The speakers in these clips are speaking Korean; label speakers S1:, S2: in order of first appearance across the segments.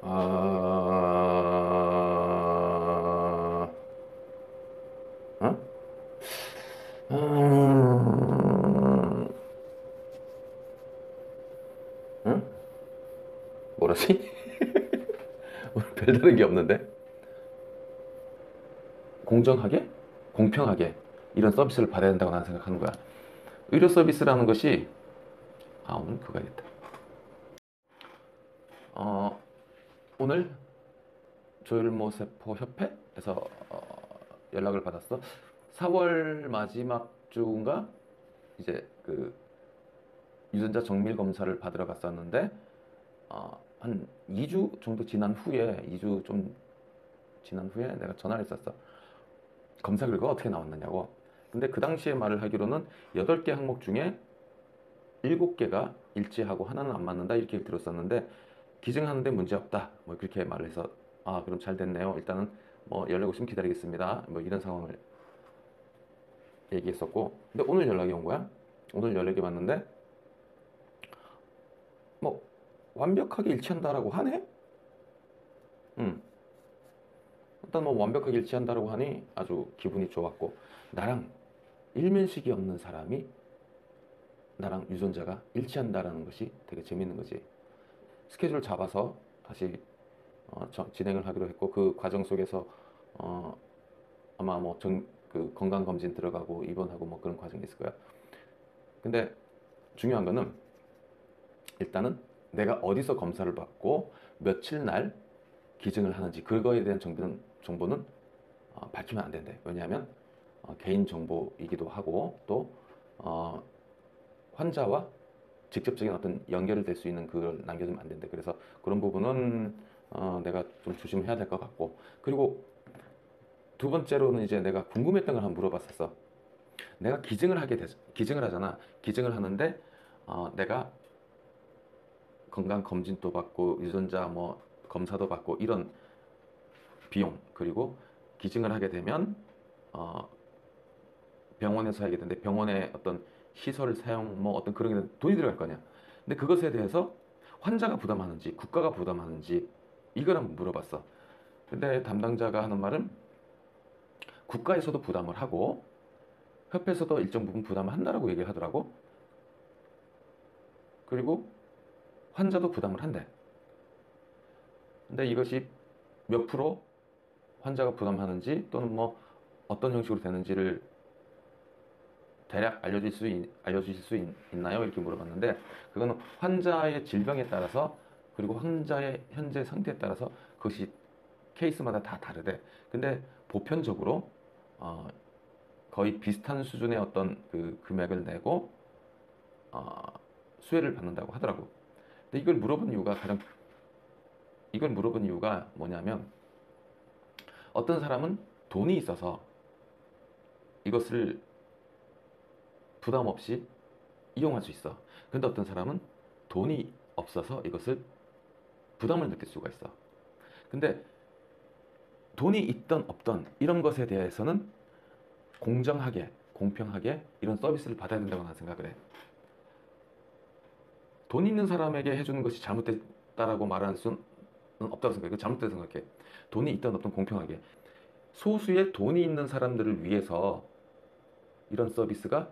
S1: 아, 어? 음, 응? 뭐라지? 오늘 별다른 게 없는데? 공정하게? 공평하게 이런 서비스를 받아야 된다고 나는 생각하는 거야. 의료 서비스라는 것이 오늘 그거 야겠다. 어, 오늘 조혈모세포 협회에서 연락을 받았어. 4월 마지막 주인가 이제 그 유전자 정밀 검사를 받으러 갔었는데 한 2주 정도 지난 후에 2주 좀 지난 후에 내가 전화를 했었어. 검사 결과가 어떻게 나왔느냐고. 근데 그 당시에 말을 하기로는 8개 항목 중에 7개가 일치하고 하나는 안 맞는다 이렇게 들었었는데 기증하는데 문제 없다 뭐 그렇게 말을 해서 그럼 잘 됐네요. 일단은 뭐 연락 오시면 기다리겠습니다. 뭐 이런 상황을 얘기했었고 근데 오늘 연락이 온 거야. 오늘 연락이 왔는데 뭐 완벽하게 일치한다라고 하네. 음. 일단 뭐 완벽하게 일치한다라고 하니 아주 기분이 좋았고 나랑 일면식이 없는 사람이 나랑 유전자가 일치한다라는 것이 되게 재밌는 거지. 스케줄 잡아서 다시 진행을 하기로 했고 그 과정 속에서 어, 아마 그 건강검진 들어가고 입원하고 뭐 그런 과정이 있을 거야. 근데 중요한 거는 일단은 내가 어디서 검사를 받고 며칠 날 기증을 하는지 그거에 대한 정보는 밝히면 안 된대. 왜냐하면 개인 정보이기도 하고 또 어, 환자와 직접적인 어떤 연결이 될 수 있는 그걸 남겨두면 안 된대. 그래서 그런 부분은 내가 좀 조심해야 될 것 같고 그리고 두 번째로는 이제 내가 궁금했던 걸 한번 물어봤었어. 내가 기증을 하잖아. 기증을 하는데 내가 건강 검진도 받고 유전자 뭐 검사도 받고 이런 비용 그리고 기증을 하게 되면 어, 병원에서 하게 되는데 병원의 어떤 시설 사용 뭐 어떤 그런 게 돈이 들어갈 거 아니야. 근데 그것에 대해서 환자가 부담하는지 국가가 부담하는지 이걸 한번 물어봤어. 근데 담당자가 하는 말은 국가에서도 부담을 하고 협회에서도 일정 부분 부담을 한다라고 얘기를 하더라고. 그리고 환자도 부담을 한대. 근데 이것이 몇 프로 환자가 부담하는지 또는 뭐 어떤 형식으로 되는지를 대략 알려주실 수 있나요? 이렇게 물어봤는데 그거는 환자의 질병에 따라서 그리고 환자의 현재 상태에 따라서 그것이 케이스마다 다 다르대. 근데 보편적으로 어, 거의 비슷한 수준의 어떤 그 금액을 내고 어, 수혜를 받는다고 하더라고. 근데 이걸 물어본 이유가 뭐냐면 어떤 사람은 돈이 있어서 이것을 부담 없이 이용할 수 있어. 근데 어떤 사람은 돈이 없어서 이것을 부담을 느낄 수가 있어. 근데 돈이 있던 없던 이런 것에 대해서는 공정하게, 공평하게 이런 서비스를 받아야 된다고 나는 생각을 해. 돈 있는 사람에게 해주는 것이 잘못됐다라고 말하는 수는 없다고 생각해. 잘못됐다고 생각해. 돈이 있던 없던 공평하게. 소수의 돈이 있는 사람들을 위해서 이런 서비스가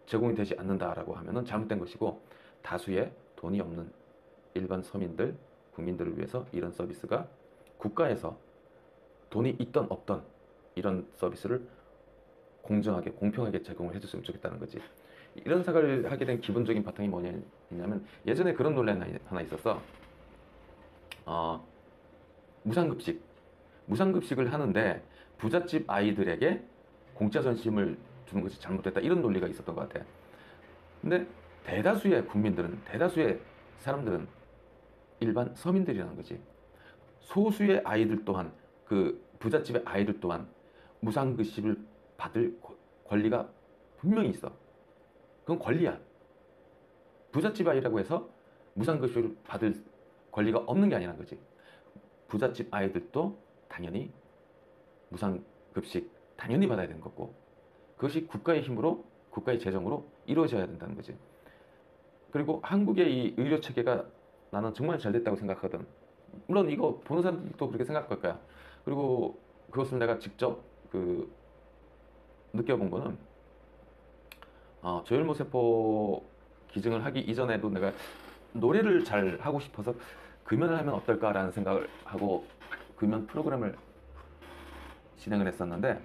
S1: 제공이 되지 않는다라고 하면은 잘못된 것이고 다수의 돈이 없는 일반 서민들, 국민들을 위해서 이런 서비스가 국가에서 돈이 있던 없던 이런 서비스를 공정하게 공평하게 제공을 해줬으면 좋겠다는 거지. 이런 생각을 하게 된 기본적인 바탕이 뭐냐면 예전에 그런 논란이 하나 있었어. 어, 무상급식 무상급식을 하는데 부잣집 아이들에게 공짜 전심을 주는 것이 잘못됐다 이런 논리가 있었던 것 같아. 근데 대다수의 사람들은 일반 서민들이라는 거지. 소수의 아이들 또한 그 부잣집의 아이들 또한 무상급식을 받을 권리가 분명히 있어. 그건 권리야. 부잣집 아이라고 해서 무상급식을 받을 권리가 없는 게 아니란 거지. 부잣집 아이들도 당연히 무상급식 당연히 받아야 되는 거고 그것이 국가의 힘으로 국가의 재정으로 이루어져야 된다는 거지. 그리고 한국의 이 의료 체계가 나는 정말 잘 됐다고 생각하거든. 물론 이거 보는 사람들도 그렇게 생각할 거야. 그리고 그것을 내가 직접 그 느껴본 거는 조혈모세포 기증을 하기 이전에도 내가 노래를 잘 하고 싶어서 금연을 하면 어떨까라는 생각을 하고 금연 프로그램을 진행을 했었는데,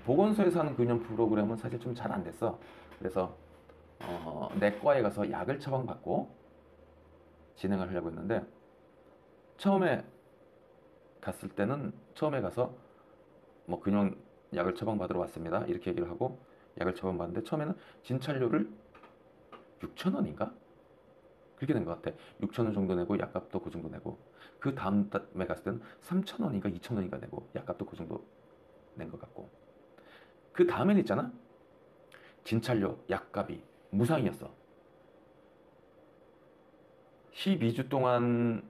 S1: 보건소에서 하는 금연 프로그램은 사실 좀 잘 안 됐어. 그래서 내과에 가서 약을 처방받고 진행을 하려고 했는데, 처음에 갔을 때는 처음에 가서 뭐 그냥 약을 처방받으러 왔습니다 이렇게 얘기를 하고 약을 처방받는데, 처음에는 진찰료를 6,000원인가? 그렇게 된 것 같아. 6,000원 정도 내고 약값도 그 정도 내고, 그 다음 달에 갔을 때는 3,000원인가 2,000원인가 내고 약값도 그 정도 낸 것 같고, 그 다음엔 있잖아, 진찰료 약값이 무상이었어. 12주 동안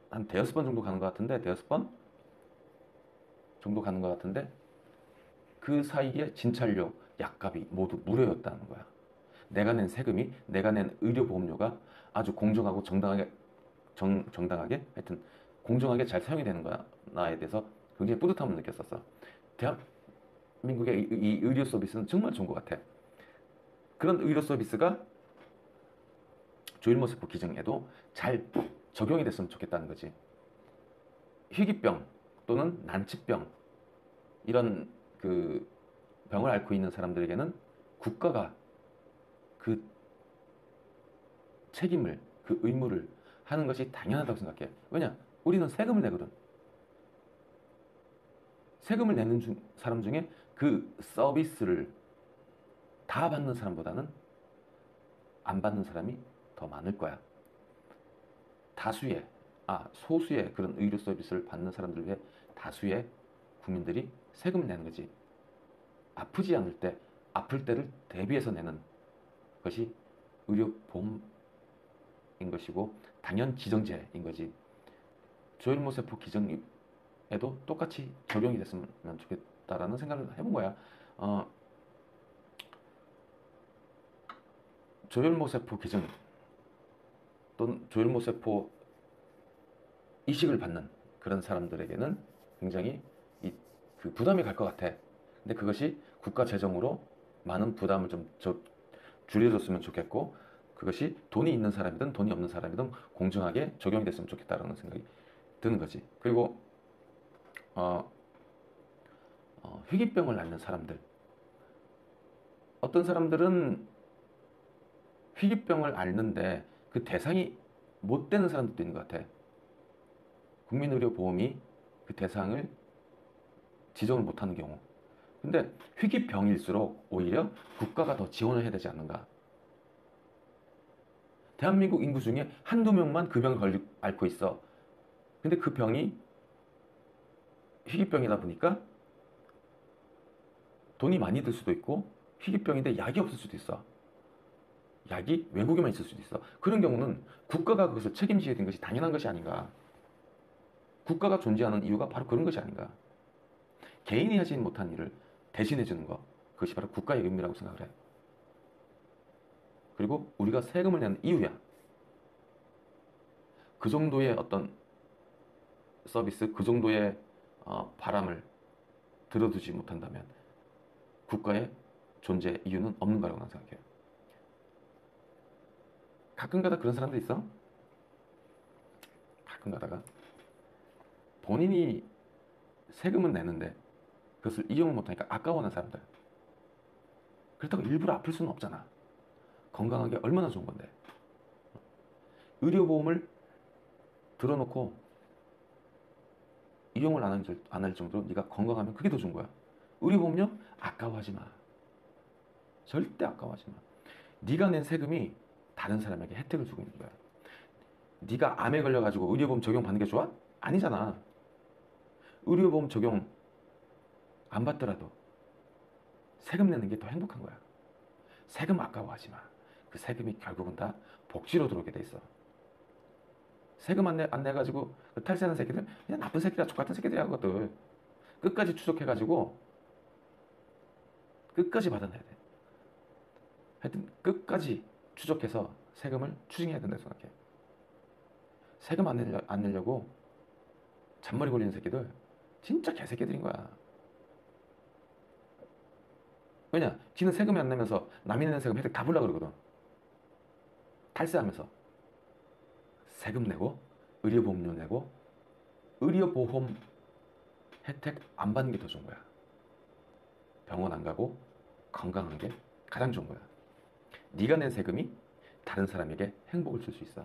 S1: 한 대여섯 번 정도 가는 것 같은데, 대여섯 번 정도 가는 것 같은데, 그 사이에 진찰료 약값이 모두 무료였다는 거야. 내가 낸 세금이, 내가 낸 의료보험료가 아주 공정하고 정당하게, 정당하게 하여튼 공정하게 잘 사용이 되는 거야. 나에 대해서 굉장히 뿌듯함을 느꼈었어. 대한민국의 이 의료 서비스는 정말 좋은 것 같아. 그런 의료 서비스가 조일모세포 기증에도 잘 적용이 됐으면 좋겠다는 거지. 희귀병 또는 난치병, 이런 그 병을 앓고 있는 사람들에게는 국가가 그 책임을, 그 의무를 하는 것이 당연하다고 생각해. 왜냐? 우리는 세금을 내거든. 세금을 내는 사람 중에 그 서비스를 다 받는 사람보다는 안 받는 사람이 더 많을 거야. 다수의, 소수의 그런 의료 서비스를 받는 사람들 외에 다수의 국민들이 세금을 내는 거지. 아프지 않을 때, 아플 때를 대비해서 내는 것이 의료보험인 것이고 당연 지정제인 거지. 조혈모세포 기증에도 똑같이 적용이 됐으면 좋겠다라는 생각을 해본 거야. 어, 조혈모세포 기증 또는 조혈모세포 이식을 받는 그런 사람들에게는 굉장히 그 부담이 갈 것 같아. 근데 그것이 국가 재정으로 많은 부담을 좀 줄여줬으면 좋겠고, 그것이 돈이 있는 사람이든 돈이 없는 사람이든 공정하게 적용이 됐으면 좋겠다라는 생각이 드는 거지. 그리고 어, 희귀병을 앓는 사람들, 어떤 사람들은 희귀병을 앓는데 그 대상이 못 되는 사람들도 있는 것 같아. 국민의료보험이 그 대상을 지정을 못하는 경우. 근데 희귀병일수록 오히려 국가가 더 지원을 해야 되지 않는가. 대한민국 인구 중에 한두 명만 그 병을 앓고 있어. 근데 그 병이 희귀병이다 보니까 돈이 많이 들 수도 있고, 희귀병인데 약이 없을 수도 있어. 약이 외국에만 있을 수도 있어. 그런 경우는 국가가 그것을 책임지게 된 것이 당연한 것이 아닌가. 국가가 존재하는 이유가 바로 그런 것이 아닌가. 개인이 하지 못한 일을 대신해 주는 것, 그것이 바로 국가의 의무라고 생각을 해. 그리고 우리가 세금을 내는 이유야. 그 정도의 어떤 서비스, 그 정도의 바람을 들어두지 못한다면 국가의 존재 이유는 없는 거라고 나는 생각해요. 가끔 가다 그런 사람들 있어. 가끔 가다가 본인이 세금은 내는데 그것을 이용을 못하니까 아까워하는 사람들. 그렇다고 일부러 아플 수는 없잖아. 건강하게 얼마나 좋은 건데. 의료보험을 들어놓고 이용을 안 할 정도로 네가 건강하면 그게 더 좋은 거야. 의료보험료 아까워하지 마. 절대 아까워하지 마. 네가 낸 세금이 다른 사람에게 혜택을 주고 있는 거야. 네가 암에 걸려가지고 의료보험 적용받는 게 좋아? 아니잖아. 의료보험 적용 안 받더라도 세금 내는 게 더 행복한 거야. 세금 아까워하지 마. 그 세금이 결국은 다 복지로 들어오게 돼 있어. 세금 안 내가지고 그 탈세하는 새끼들, 그냥 나쁜 새끼라 족같은 새끼들이야 그것들. 끝까지 추적해가지고 끝까지 받아내야 돼. 하여튼 끝까지 추적해서 세금을 추징해야 된다고 생각해. 세금 안 내려고 잔머리 굴리는 새끼들 진짜 개새끼들인 거야. 왜냐? 지는 세금이 안 내면서 남이 내는 세금 혜택 다 보려고 그러거든. 탈세하면서 세금 내고 의료보험료 내고 의료보험 혜택 안 받는 게 더 좋은 거야. 병원 안 가고 건강한 게 가장 좋은 거야. 네가 낸 세금이 다른 사람에게 행복을 줄 수 있어.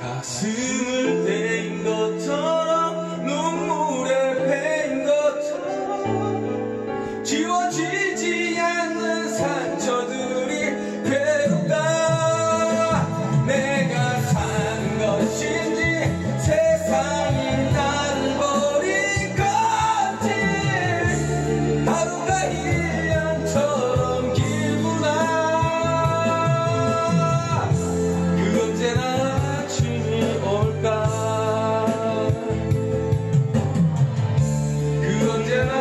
S2: 가슴을 데인 것처럼 눈물에 패인 것처럼 지워지지 않는 상처들이 괴롭다. 내가 사는 것인지 세상이 나를 버린 건지 하루가 1년처럼 길구나. 그 언제나 그 언제나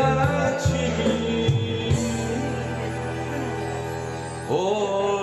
S2: 아침이 오